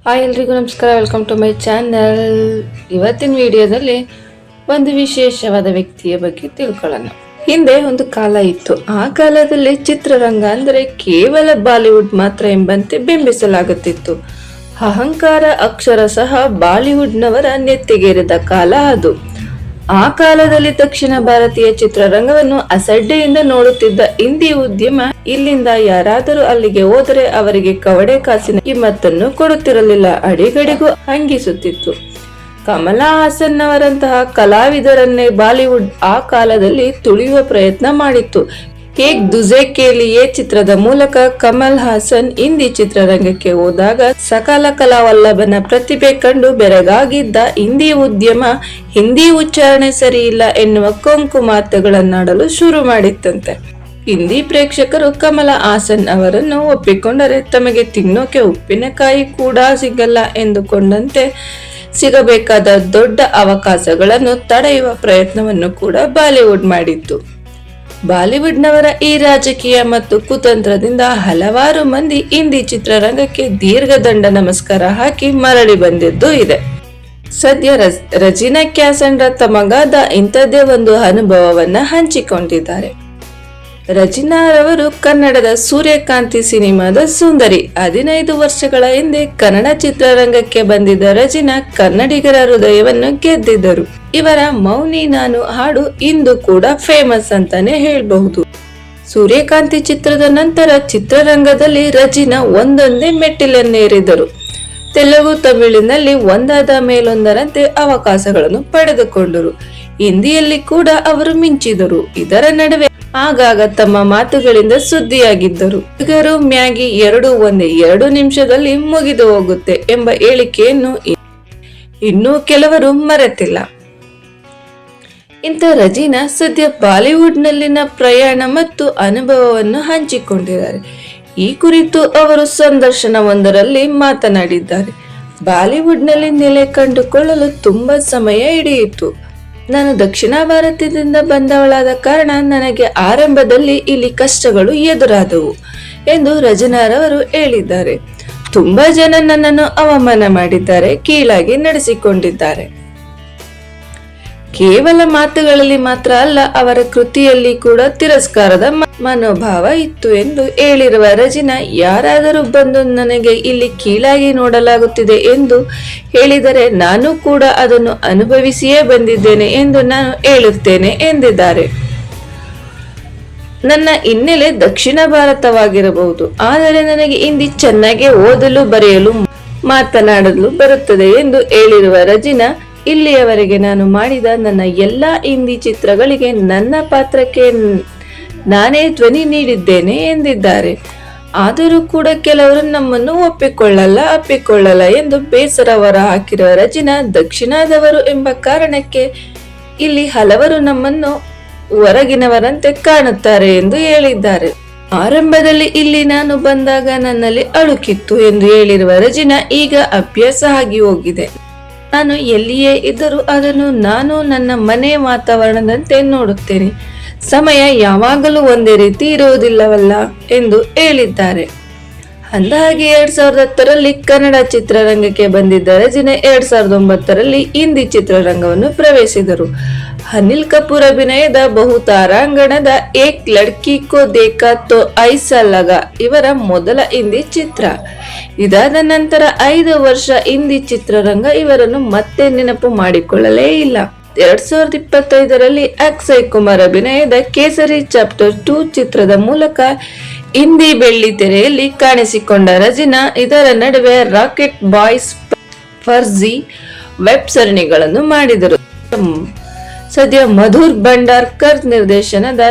Hi ಎಲ್ರಿಗೂ ನಮಸ್ಕಾರ, welcome to my channel. ಇವತ್ತಿನ ವಿಡಿಯೋದಲ್ಲಿ ಒಂದು ವಿಶೇಷವಾದ ವ್ಯಕ್ತಿಯ ಬಗ್ಗೆ ತಿಳ್ಕೊಳ್ಳೋಣ. ಹಿಂದೆ ಒಂದು ಕಾಲ ಇತ್ತು. ಆ ಕಾಲದಲ್ಲಿ ಚಿತ್ರರಂಗ ಅಂದರೆ ಕೇವಲ ಬಾಲಿವುಡ್ ಮಾತ್ರ ಎಂಬಂತೆ ಬಿಂಬಿಸಲಾಗುತ್ತಿತ್ತು. ಅಹಂಕಾರ ಅಕ್ಷರಶಃ ಬಾಲಿವುಡ್ನವರ ನೆತ್ತಿಗೇರಿದ ಕಾಲ ಅದು. ಆ ಕಾಲದಲ್ಲಿ ದಕ್ಷಿಣ ಭಾರತೀಯ ಚಿತ್ರರಂಗವನ್ನು ಅಸಡ್ಡೆಯಿಂದ ನೋಡುತ್ತಿದ್ದ ಹಿಂದಿ ಉದ್ಯಮ ಇಲ್ಲಿಂದ ಯಾರಾದರೂ ಅಲ್ಲಿಗೆ ಹೋದರೆ ಅವರಿಗೆ ಕವಡೆ ಕಾಸಿನ ಕಿಮ್ಮತ್ತನ್ನು ಕೊಡುತ್ತಿರಲಿಲ್ಲ, ಅಡಿಗಡಿಗೂ ಹಂಗಿಸುತ್ತಿತ್ತು. ಕಮಲಾ ಹಾಸನ್ ಅವರಂತಹ ಕಲಾವಿದರನ್ನೇ ಬಾಲಿವುಡ್ ಆ ಕಾಲದಲ್ಲಿ ತುಳಿಯುವ ಪ್ರಯತ್ನ ಮಾಡಿತ್ತು. ಏಕ್ ದುಜೆ ಕೆ ಲಿಯೆ ಚಿತ್ರದ ಮೂಲಕ ಕಮಲ್ ಹಾಸನ್ ಹಿಂದಿ ಚಿತ್ರರಂಗಕ್ಕೆ ಹೋದಾಗ ಸಕಲ ಕಲಾವಲ್ಲಭನ ಪ್ರತಿಭೆ ಕಂಡು ಬೆರಗಾಗಿದ್ದ ಹಿಂದಿ ಉದ್ಯಮ ಹಿಂದಿ ಉಚ್ಚಾರಣೆ ಸರಿಯಿಲ್ಲ ಎನ್ನುವ ಕೊಂಕು ಮಾತುಗಳನ್ನಾಡಲು ಶುರು ಮಾಡಿತ್ತಂತೆ. ಹಿಂದಿ ಪ್ರೇಕ್ಷಕರು ಕಮಲಾ ಹಾಸನ್ ಅವರನ್ನು ಒಪ್ಪಿಕೊಂಡರೆ ತಮಗೆ ತಿನ್ನೋಕೆ ಉಪ್ಪಿನಕಾಯಿ ಕೂಡ ಸಿಗಲ್ಲ ಎಂದುಕೊಂಡಂತೆ ಸಿಗಬೇಕಾದ ದೊಡ್ಡ ಅವಕಾಶಗಳನ್ನು ತಡೆಯುವ ಪ್ರಯತ್ನವನ್ನು ಕೂಡ ಬಾಲಿವುಡ್ ಮಾಡಿತ್ತು. ಬಾಲಿವುಡ್ನವರ ಈ ರಾಜಕೀಯ ಮತ್ತು ಕುತಂತ್ರದಿಂದ ಹಲವಾರು ಮಂದಿ ಹಿಂದಿ ಚಿತ್ರರಂಗಕ್ಕೆ ದೀರ್ಘದಂಡ ನಮಸ್ಕಾರ ಹಾಕಿ ಮರಳಿ ಬಂದಿದ್ದು ಇದೆ. ಸದ್ಯ ರಜಿನಾ ಕ್ಯಾಸಂಡ್ರಾ ತಮಗಾದ ಇಂಥದ್ದೇ ಒಂದು ಅನುಭವವನ್ನ ಹಂಚಿಕೊಂಡಿದ್ದಾರೆ. ರಜಿನಾರವರು ಕನ್ನಡದ ಸೂರ್ಯಕಾಂತಿ ಸಿನಿಮಾದ ಸುಂದರಿ. 15 ವರ್ಷಗಳ ಹಿಂದೆ ಕನ್ನಡ ಚಿತ್ರರಂಗಕ್ಕೆ ಬಂದಿದ್ದ ರಜಿನಾ ಕನ್ನಡಿಗರ ಹೃದಯವನ್ನು ಗೆದ್ದಿದ್ದರು. ಇವರ ಮೌನಿ ನಾನು ಹಾಡು ಇಂದು ಕೂಡ ಫೇಮಸ್ ಅಂತಾನೆ ಹೇಳಬಹುದು. ಸೂರ್ಯಕಾಂತಿ ಚಿತ್ರದ ನಂತರ ಚಿತ್ರರಂಗದಲ್ಲಿ ರಜಿನಾ ಒಂದೊಂದೇ ಮೆಟ್ಟಿಲನ್ನೇರಿದರು. ತೆಲುಗು, ತಮಿಳಿನಲ್ಲಿ ಒಂದಾದ ಮೇಲೊಂದರಂತೆ ಅವಕಾಶಗಳನ್ನು ಪಡೆದುಕೊಂಡರು. ಹಿಂದಿಯಲ್ಲಿ ಕೂಡ ಅವರು ಮಿಂಚಿದರು. ಇದರ ನಡುವೆ ಆಗಾಗ ತಮ್ಮ ಮಾತುಗಳಿಂದ ಸುದ್ದಿಯಾಗಿದ್ದರು. ಹುಡುಗರು ಮ್ಯಾಗಿ 2 ಒಂದೇ 2 ನಿಮಿಷದಲ್ಲಿ ಮುಗಿದು ಹೋಗುತ್ತೆ ಎಂಬ ಹೇಳಿಕೆಯನ್ನು ಇನ್ನೂ ಕೆಲವರು ಮರೆತಿಲ್ಲ. ಇಂಥ ರಜಿನಾ ಸದ್ಯ ಬಾಲಿವುಡ್ನಲ್ಲಿನ ಪ್ರಯಾಣ ಮತ್ತು ಅನುಭವವನ್ನು ಹಂಚಿಕೊಂಡಿದ್ದಾರೆ. ಈ ಕುರಿತು ಅವರು ಸಂದರ್ಶನವೊಂದರಲ್ಲಿ ಮಾತನಾಡಿದ್ದಾರೆ. ಬಾಲಿವುಡ್ನಲ್ಲಿ ನೆಲೆ ಕಂಡುಕೊಳ್ಳಲು ತುಂಬಾ ಸಮಯ ಹಿಡಿಯಿತು. ನಾನು ದಕ್ಷಿಣ ಭಾರತದಿಂದ ಬಂದವಳಾದ ಕಾರಣ ನನಗೆ ಆರಂಭದಲ್ಲಿ ಇಲ್ಲಿ ಕಷ್ಟಗಳು ಎದುರಾದವು ಎಂದು ರಜನಾರವರು ಹೇಳಿದ್ದಾರೆ. ತುಂಬಾ ಜನ ನನ್ನನ್ನು ಅವಮಾನ ಮಾಡಿದ್ದಾರೆ, ಕೀಳಾಗಿ ನಡೆಸಿಕೊಂಡಿದ್ದಾರೆ. ಕೇವಲ ಮಾತುಗಳಲ್ಲಿ ಮಾತ್ರ ಅಲ್ಲ, ಅವರ ಕೃತಿಯಲ್ಲಿ ಕೂಡ ತಿರಸ್ಕಾರದ ಮನೋಭಾವ ಇತ್ತು ಎಂದು ಹೇಳಿರುವ ರಜಿನಾ, ಯಾರಾದರೂ ಬಂದು ನನಗೆ ಇಲ್ಲಿ ಕೀಳಾಗಿ ನೋಡಲಾಗುತ್ತಿದೆ ಎಂದು ಹೇಳಿದರೆ ನಾನು ಕೂಡ ಅದನ್ನು ಅನುಭವಿಸಿಯೇ ಬಂದಿದ್ದೇನೆ ಎಂದು ನಾನು ಹೇಳುತ್ತೇನೆ ಎಂದಿದ್ದಾರೆ. ನನ್ನ ಹಿನ್ನೆಲೆ ದಕ್ಷಿಣ ಭಾರತವಾಗಿರಬಹುದು, ಆದರೆ ನನಗೆ ಹಿಂದಿ ಚೆನ್ನಾಗಿ ಓದಲು, ಬರೆಯಲು, ಮಾತನಾಡಲು ಬರುತ್ತದೆ ಎಂದು ಹೇಳಿರುವ ರಜಿನಾ, ಇಲ್ಲಿಯವರೆಗೆ ನಾನು ಮಾಡಿದ ನನ್ನ ಎಲ್ಲಾ ಹಿಂದಿ ಚಿತ್ರಗಳಿಗೆ ನನ್ನ ಪಾತ್ರಕ್ಕೆ ನಾನೇ ಧ್ವನಿ ನೀಡಿದ್ದೇನೆ ಎಂದಿದ್ದಾರೆ. ಆದರೂ ಕೂಡ ಕೆಲವರು ನಮ್ಮನ್ನು ಅಪ್ಪಿಕೊಳ್ಳಲ್ಲ ಎಂದು ಬೇಸರ ಹೊರ ಹಾಕಿರುವ ರಜಿನಾ, ದಕ್ಷಿಣದವರು ಎಂಬ ಕಾರಣಕ್ಕೆ ಇಲ್ಲಿ ಹಲವರು ನಮ್ಮನ್ನು ಹೊರಗಿನವರಂತೆ ಕಾಣುತ್ತಾರೆ ಎಂದು ಹೇಳಿದ್ದಾರೆ. ಆರಂಭದಲ್ಲಿ ಇಲ್ಲಿ ನಾನು ಬಂದಾಗ ನನ್ನಲ್ಲಿ ಅಳುಕಿತ್ತು ಎಂದು ಹೇಳಿರುವ ರಜಿನಾ, ಈಗ ಅಭ್ಯಾಸ ಆಗಿ ಹೋಗಿದೆ. ನಾನು ಎಲ್ಲಿಯೇ ಇದ್ದರೂ ಅದನ್ನು ನಾನು ನನ್ನ ಮನೆ ವಾತಾವರಣದಂತೆ ನೋಡುತ್ತೇನೆ. ಸಮಯ ಯಾವಾಗಲೂ ಒಂದೇ ರೀತಿ ಇರುವುದಿಲ್ಲವಲ್ಲ ಎಂದು ಹೇಳಿದ್ದಾರೆ. ಅಂದಹಾಗೆ 2010ರಲ್ಲಿ ಕನ್ನಡ ಚಿತ್ರರಂಗಕ್ಕೆ ಬಂದಿದ್ದ ರಜಿನಾ 2009ರಲ್ಲಿ ಹಿಂದಿ ಚಿತ್ರರಂಗವನ್ನು ಪ್ರವೇಶಿಸಿದರು. ಅನಿಲ್ ಕಪೂರ್ ಅಭಿನಯದ ಬಹುತಾರಾಂಗಣದ ಏಕ್ ಲಡ್ಕಿ ಕೋ ದೇಖಾ ತೋ ಐಸಾ ಲಗಾ ಇವರ ಮೊದಲ ಹಿಂದಿ ಚಿತ್ರ. ಇದಾದ ನಂತರ 5 ವರ್ಷ ಹಿಂದಿ ಚಿತ್ರರಂಗ ಇವರನ್ನು ಮತ್ತೆ ನೆನಪು ಮಾಡಿಕೊಳ್ಳಲೇ ಇಲ್ಲ. 2025ರಲ್ಲಿ ಅಕ್ಷಯ್ ಕುಮಾರ್ ಅಭಿನಯದ ಕೇಸರಿ ಚಾಪ್ಟರ್ 2 ಚಿತ್ರದ ಮೂಲಕ ಹಿಂದಿ ಬೆಳ್ಳಿ ತೆರೆಯಲ್ಲಿ ಕಾಣಿಸಿಕೊಂಡ ರಜಿನಾ, ಇದರ ನಡುವೆ ರಾಕೆಟ್ ಬಾಯ್ಸ್, ಫರ್ಜಿ ವೆಬ್ ಸರಣಿಗಳನ್ನು ಮಾಡಿದರು. ಸದ್ಯ ಮಧುರ್ ಭಂಡಾರ್ಕರ್ ನಿರ್ದೇಶನದ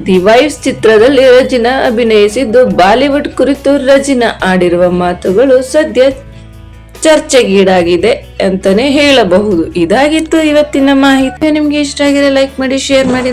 ದಿ ವೈಫ್ಸ್ ಚಿತ್ರದಲ್ಲಿ ರಜಿನಾ ಅಭಿನಯಿಸಿದ್ದು, ಬಾಲಿವುಡ್ ಕುರಿತು ರಜಿನಾ ಆಡಿರುವ ಮಾತುಗಳು ಸದ್ಯ ಚರ್ಚೆಗೀಡಾಗಿದೆ ಅಂತಾನೆ ಹೇಳಬಹುದು. ಇದಾಗಿತ್ತು ಇವತ್ತಿನ ಮಾಹಿತಿ. ನಿಮ್ಗೆ ಇಷ್ಟ ಆಗಿದ್ರೆ ಲೈಕ್ ಮಾಡಿ, ಶೇರ್ ಮಾಡಿ.